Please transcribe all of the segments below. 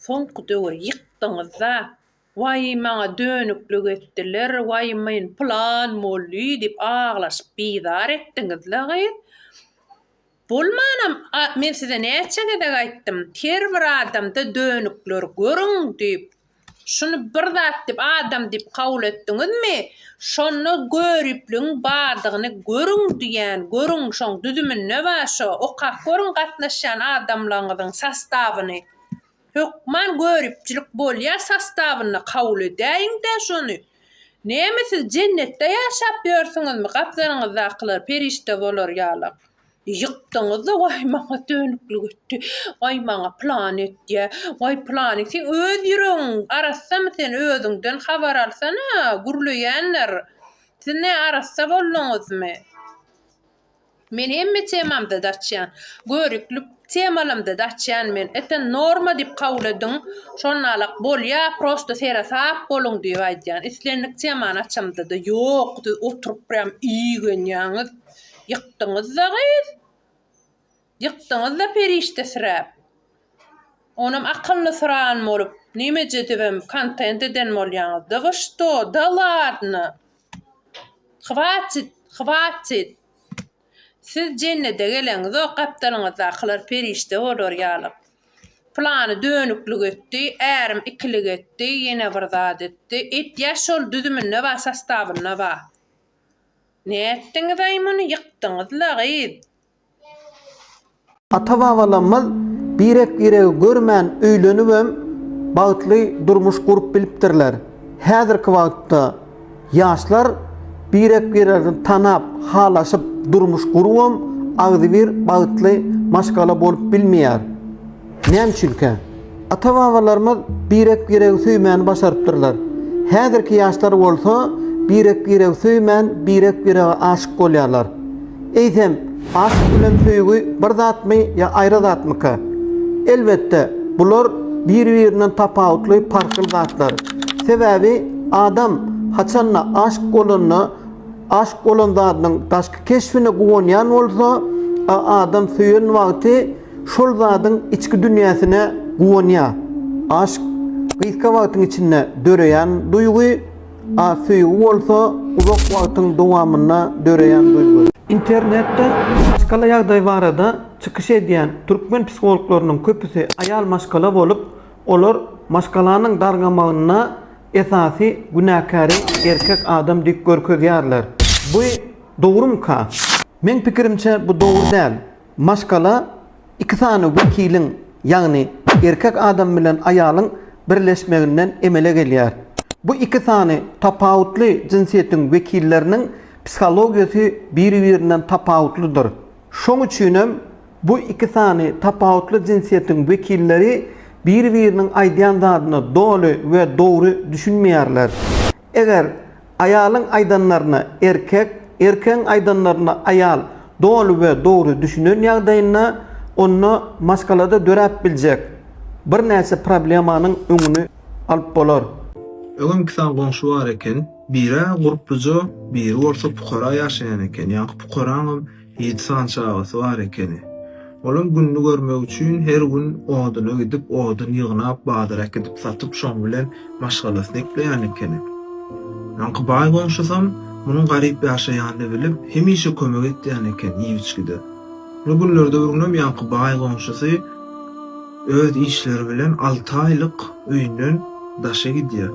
Soňky döwür ýykdyňyz-da. Why maňa dönüklük etdiler, why men plan boldy dip aglaşyp bizar etdiňizle gyz. Bolmanam men size näçe gedek aýtdym. Her bir adamda dönükler görüň dip. Şunu bir zat dip adam dip kabul etdiňizmi? Şonu görüplüň bardygyny görüň diýen, görüň şoň düzümine başa, o görüň gatnaşan adamlaryň sastawyny. Hökman görüpçilik bolýar sastawyny kabul edäýiň-de şonu. Näme siz jennetde ýaşap ýörsiňizmi? Gaplaryňyzdakylar perişte bolar ýalar. Ýykdyňyz-da why maňa dönüklük etdi, why maňa plan etdi, why plan etdi. Öz ýüregiň arasam sen özüňden habar alsana, gürleýänler. Siz ne arassa bolýaňyzmy? Men hemme temamda daçýan, görüklük temalarymda daçýan men eten norma dip kabul ediň. Şonnalyk bolýar, prosto serasap boluň diýip aýdýan. Islenlik temany açamda da ýok, oturup biram iýgenýäňiz. Ýykdyňyz-da gyz. Ýykdyňyz-da perişte sirap. Onam akylly sıran bolup, näme jedibem kontent eden bolýaňyz. Gyşto, daladny. Hwaçyt. Siz jennete geleňiz, o gapdalyňyzdakylar perişte bolar ýalyp. Plany dönüklük etdi, ärim ikilik etdi, ýene bir zat etdi. Ýaşol düzümine we sastawyna we. Näetdiňiz aýmany ýykdyňyz-la gyz. Ata-babalarymyz birek görmän öýlenibem bagtly durmuş gurup bilipdirler. Häzirki wagtda ýaşlar birek tanap, halaşyp durmuş guruwam agdy bir bagtly maşgala bolup bilmeýär. Näme ata-babalarymyz birek süýmän başarypdyrlar. Häzirki ýaşlar bolsa birek süýmän, birek aşyk bolýarlar. Eýsem, aşyk bilen süýgü bir zatmy ýa aýra zatmyka? Elbetde, bular bir-birinden tapawutly farkly zatlar. Sebäbi adam haçanla aşyk bolan zatynyň daşky keşfine gowanýan bolsa, adam süýen wagty şol zatyň içki dünýäsine gowanýar. Aşyk gyzka wagtyň içinde döreýän duýgy, süýgü bolsa uzak wagtyň dowamyna döreýän duýgy. İnternetde maşgala ýagdaý barada çykyş edýän türkmen psikologlarynyň köpüsi aýal maşgala bolup, olar maşgalanyň dargamagyna esasy günäkary erkek adam dik görkezýärler. Bu dogurumka? Men pikirimçe bu dogry däl. Maşgala iki sany wekiliň, ýagny erkek adam bilen aýalyň birleşmeginden emele gelýär. Bu iki sany tapawutly jinsiýetiň wekilleriniň psikologiýasy bir-birinden tapawutlydyr. Şoň üçinem bu iki sany tapawutly jinsiýetiň wekilleri bir-biriniň aýdýan zadyny doly we dogry düşünmeýärler. Eger aýalyň aýdanlaryny erkek, erkeň aýdanlaryny aýal doly we dogry düşünen ýagdaýynda onu maşgalada dörep biljek. Bir näçe problemanyň öňüni alyp bolar. Öňüm kisan goňşy bar eken, biri gurupluja, biri bolsa pukara ýaşaýan eken. Ýa-ni pukaranyň 7 san çagasy bar eken. Olam günni görmek üçin her gün oduny gidip, odun ýygnap, badyrak edip satyp şoň bilen maşgalasyny ekleýän eken. Ýa-ni baý goňşysam, munyň garyp ýaşaýanyny bilip, hemişe kömek etýän eken ýigitçide. Bu günlerde görünüm ýa-ni baý goňşysy öz işleri bilen 6 aýlyk öýünden daşa gidýär.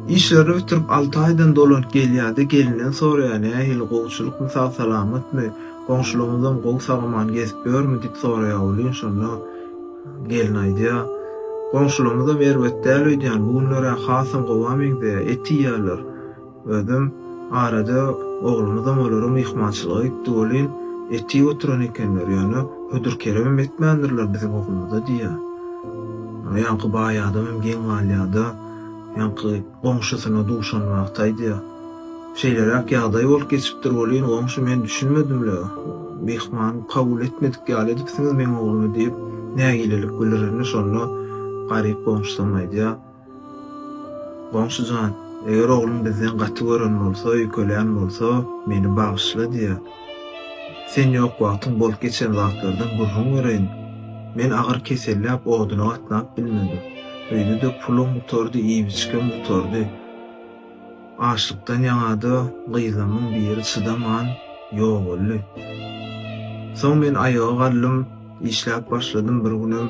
İşleri bitirip 6 aýdan dolan gelýärdi, gelinen soraýan, "Hil gowçuluk mysal salamatmy? Goňşulygymyzdan gow sagaman gezip görmü?" diýip soraýar bolýan. Şonda gelin aýdýar, "Goňşulygymyzda merwet däl öýdýän, bu günlere hasam gowamyňdy, eti ýerler. Özüm arada oglumyzdan olaram myhmançylyga gitdi bolýan, eti oturan ekenler, ýani hödür kerem etmändirler bizim oglumyzda" diýär. Ýa-ni baý adam hem geň galýada, ýa-ni goňşusyna duşanmakdaýdy. Şeýlerak ýagdaý bolup geçipdir bolýan, goňşy men düşünmedimle. Mehman kabul etmedik ýaly edipsiňiz men oglumy diýip, nägilelik bildirini şonda garyp goňşysam aýdýar. "Goňşyjan, eger oglum bizden gaty gören bolsa, ýökelän bolsa, meni bagyşla" diýär. "Sen ýok wagtyň bolup geçen wagtlardan gurrun göreýin. Men agyr kesellap oduny atnap bilmedim. öýde de pulum mutordy, iýbiçke mutordy. Açlykdan ýaňady, gyzamyň biri çydaman ýok boldy. Soň men ayağa galdym, işläp başladym bir günem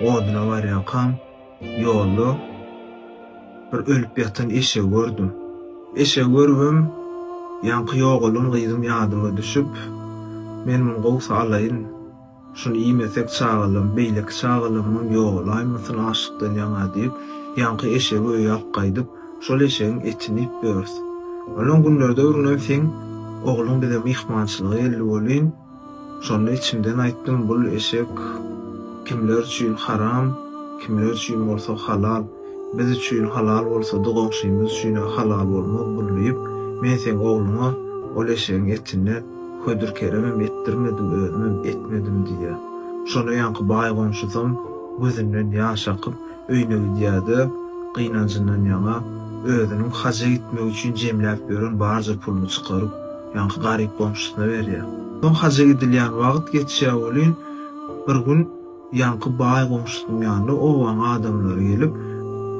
oduna barýakam, ýolda bir ölüp ýatan eşe gördüm. Eşe görübüm, ýanky ýogalym gyzym ýadyma düşüp, men muny gowsa alaýyn. Şunu iýmesek çağalym, beýleki çağalymyň ýogalaýmysyn aşykdan ýaňa diýip, ýanky eşegi öýe alyp gaýdyp, şol eşegiň etini ip börs. Olan günlerde öwrüne sen ogluň bize mihmançylyga geldi bolýyn. Şonu içimden aýtdym, bul eşek kimler üçin haram, kimler üçin bolsa halal. Biz üçin halal bolsa da goňşymyz üçin halal bolmak bolýup, men sen ogluňa ol eşegiň etini ködürkeremem, ettirmedim, özüm etmedim diye. Şonu ýanky baý goňşysam gözünden ýaş akyp öýüne gidýärdi, gynanjyndan ýaňa özüniň haja gitmek üçin jemläp beren barja pulunu çykaryp ýanky garyp goňşysyna berýär. Soň haja gidilýän wagt geçýär bolýan. Bir gün ýanky baý goňşysynyň ýanyna owan adamlar gelip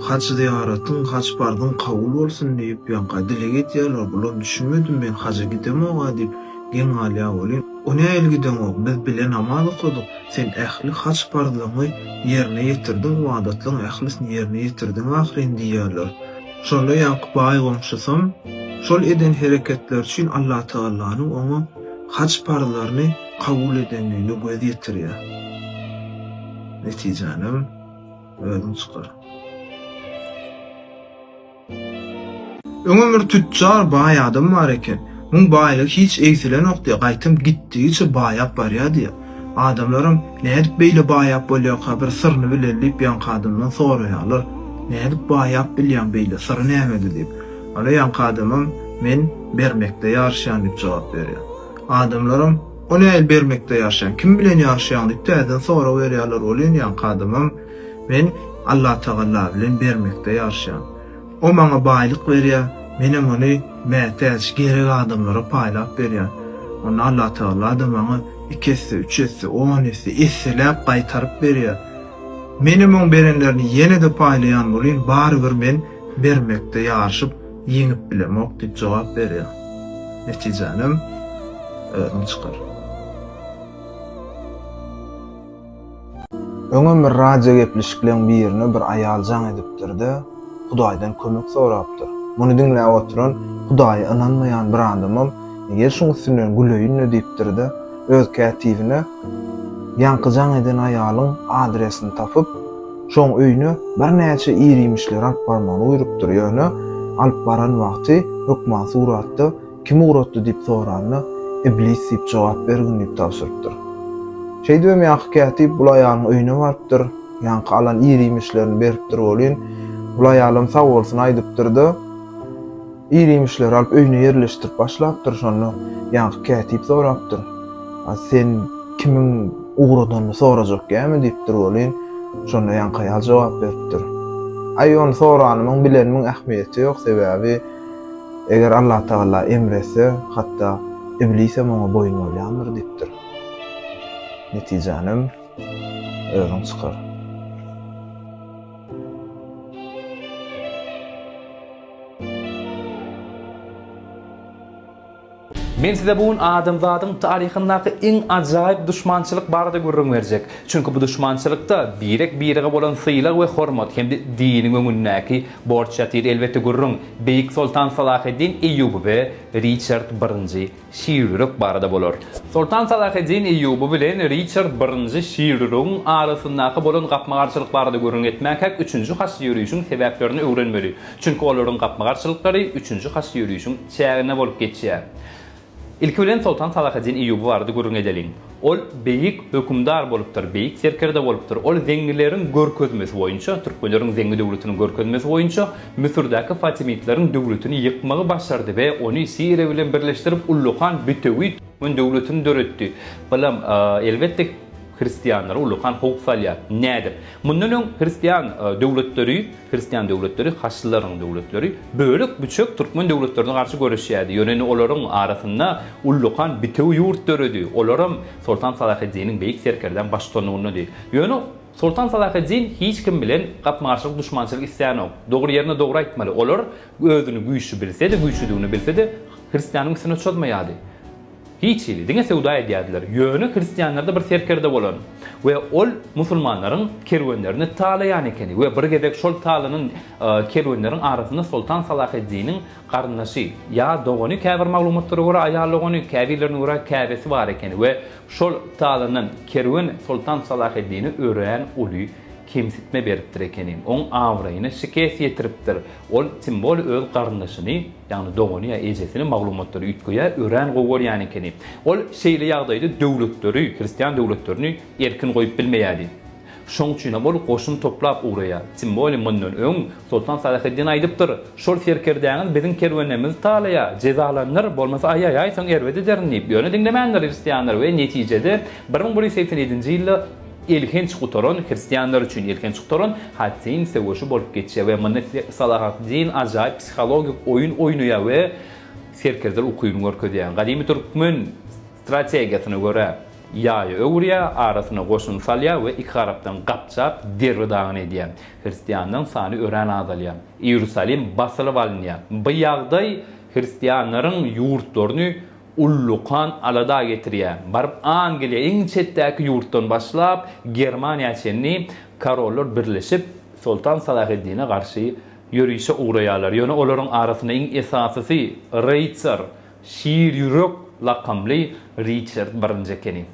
haç ziyaratın, haç bardın kabul bolsun diýip ýanky dile getýärler. Bulan düşünmedim men haja gidemok diýip gen alýa bolýan. O näle gidemok? Biz bilen namaz okudyk. Sen ähli haç bardyňy ýerine ýetirdiň, wadatlaryň ählisini ýerine ýetirdiň ahyryn diýýärler. Şonda ýanky baý goňşysym şol eden hereketler üçin Allah Taalanyň oňa haç bardylaryny kabul edenligini göz ýetirýär. Netijanem özüm çykar. Öňe bir tüccar baý adam bar eken. Muň baýlyk hiç eýsilen okdy, gaýtym gitdigiçe baýap barýar diýär. Adamlarym nädip beýle baýap bolýar, bir syrny bilenlip ýanky adamdan soraýarlar. Nädip baýap bilýän beýle syr nämedi diýip. Ala ýanky adamym men bermekde ýarşýan diýip jogap berýär. Adamlarym o näle bermekde ýarşýan, kim bilen ýarşýan diýip täzeden sora berýärler. Bolýan ýanky adamym men Allah Taala bilen bermekde ýarşýan. O maňa baýlyk berýär. Menem onu mätäç gerek adamlara paýlap berýär. Onu Allah Taala da maňa 2-si, 3-si, 10-si esselap gaýtaryp berýär. Menem on berenlerini ýene de paýlaýan bolýan, bary bir men bermekde ýarşyp ýeňip bilemok diýip jogap berýär. Netijanem özüm çykar. Öňe bir radio gepleşikleň birine bir aýal jaň edipdirdi. Hudaýdan kömek sorapdyr. Muny dinläp oturan Hudaýa inanmaýan bir adamym eger şuň üstünden güleýin diýipdirdi. Öz kätibine ýanky jaň eden aýalyň adresini tapyp, şoň öýüne bir näçe irimişler alyp barmagy uýrupdyr. Ýöne alyp baran wagty hökman suratda kim uğratdy diýip soranyna iblis diýip jogap bergin diýip tapşyrypdyr. Şeýdem ýanky kätib bu aýalyň öýüne barupdyr. Ýanky alan irimişlerini beripdir bolýan. Bu aýalym sag bolsun aýdypdyrdy. İrimişler alıp öýüne ýerleşdirip başlapdyr. Şonu ýanky kätib sorapdyr. Sen kimiň uğradyny sorajak gämi diýipdir bolýan. Şonu ýanky aýal jogap beripdir. Aýon soranynyň bilenmiň ähmiýeti ýok, sebäbi eger Allah Taala emrese, hatda iblis oňa boyun bolýandyr diýipdir. Netijanem özüm çykar. Men size bugün adamzadyň taryhyndaky iň ajaýyp düşmançylyk barada görüň berjek. Çünki bu düşmançylykda birege bolan syýlak we hormat hemde diniň öňündäki borç ýatyr elbetde görüň. Beýik Sultan Salahaddin Eýubi we Richard I şiirlik barada bolar. Sultan Salahaddin Eýubi bilen Richard I şiirligiň arasyndaky bolan gapmagarçylyk barada görüň etmek hak 3-nji has ýürüýüşiň sebäplerini öwrenmeli. Çünki olaryň gapmagarçylyklary 3-nji has ýürüýüşiň çägine bolup geçýär. İlk bilen Sultan Salahaddin Eýubi barada görüň edeliň. Ol beýik hökümdar bolupdyr, beýik serkerde bolupdyr. Ol zeňgileriň görkezmesi boýunça, türkmenleriň zeňgi döwletiniň görkezmesi boýunça Misirdaky Fatimitleriň döwletini ýykmagy başardy we ony Siriýa bilen birleşdirip Ulluhan Bütewi döwletini döretdi. Bilam elbetde Hristiýanlar Ulluhan howk salýar. Nädir? Mundan öň Hristiýan döwletleri, Haçlılaryň döwletleri bölük büçük türkmen döwletlerine garşy görüşýärdi. Ýöne olaryň arasynda Ulluhan Bütewi ýurt döredi. Olaryň Sultan Salahaddinin beýik serkerden başlanygyny diýdi. Ýöne Sultan Salahaddin hiç kim bilen gapmarşylyk, düşmançylyk isleýän ok. Dogry ýerine dogry aýtmaly. Olar özüni güýçli bilse-de, güýçlüdigini bilse-de hristiýanyň üstüne çökmeýärdi. Hiç ili. Diňe sewda edýärdiler. Ýöne hristiýanlarda bir serkerde bolan we ol musulmanlaryň kerwenlerini talaýan ekeni we bir gedek şol talanyň kerwenleriň arasynda Sultan Salahaddiniň garyndaşy ýa dogany käbir maglumatlary görä aýalygany käbirlerine görä käbesi bar ekeni we şol talanyň kerwen Sultan Salahaddini ören uly kemsitme beripdir ekeni. Oň awraýyny şikes ýetiripdir. Ol simbol öz garyndaşyny, ýagny dogany ýa ejesini maglumatlary ýitgoýa ören gowar ýany ekeni. Ol şeýle ýagdaýda döwletleri, hristiýan döwletlerini erkin goýup bilmeýärdi. Şoň üçin bol goşun toplap uğraya. Simboly mundan öň Sultan Salahaddin aýdypdyr. Şol serkerdäňiz biziň kerwenimiz talaýa, jezalanlar bolmasa aýaýaý soň erwede dernip. Ýöne dinlemändir hristiýanlar we netijede 1187-nji ýylda ilginç gutoron hristiýanlar üçin ilginç gutoron hatyn sewuşy bolup geçýär we munda Salahaddin ajaýyp psikologik oýun oýnaýar we serkerder ukyny görkezýär. Gadymy türkmen strategiýasyna görä ýaýy öwrýä arasyna goşun salýar we iki garapdan gapçap derwedagyn edýär. Hristiýanlaryň sany ören azalýar. Ýerusalim basylyp alynýar. Bu ýagdaý hristiýanlaryň ýurtlaryny ulluqan alada getirýär. Barıp Angliýa iň çetdäki ýurtdan başlap Germaniýa çenni karollar birleşip Sultan Salahaddin'e garşy ýörüşe uğraýarlar. Ýöne olaryň arasyna iň esasysy Richard Şiir ýürek lakamly Richard I ekeni.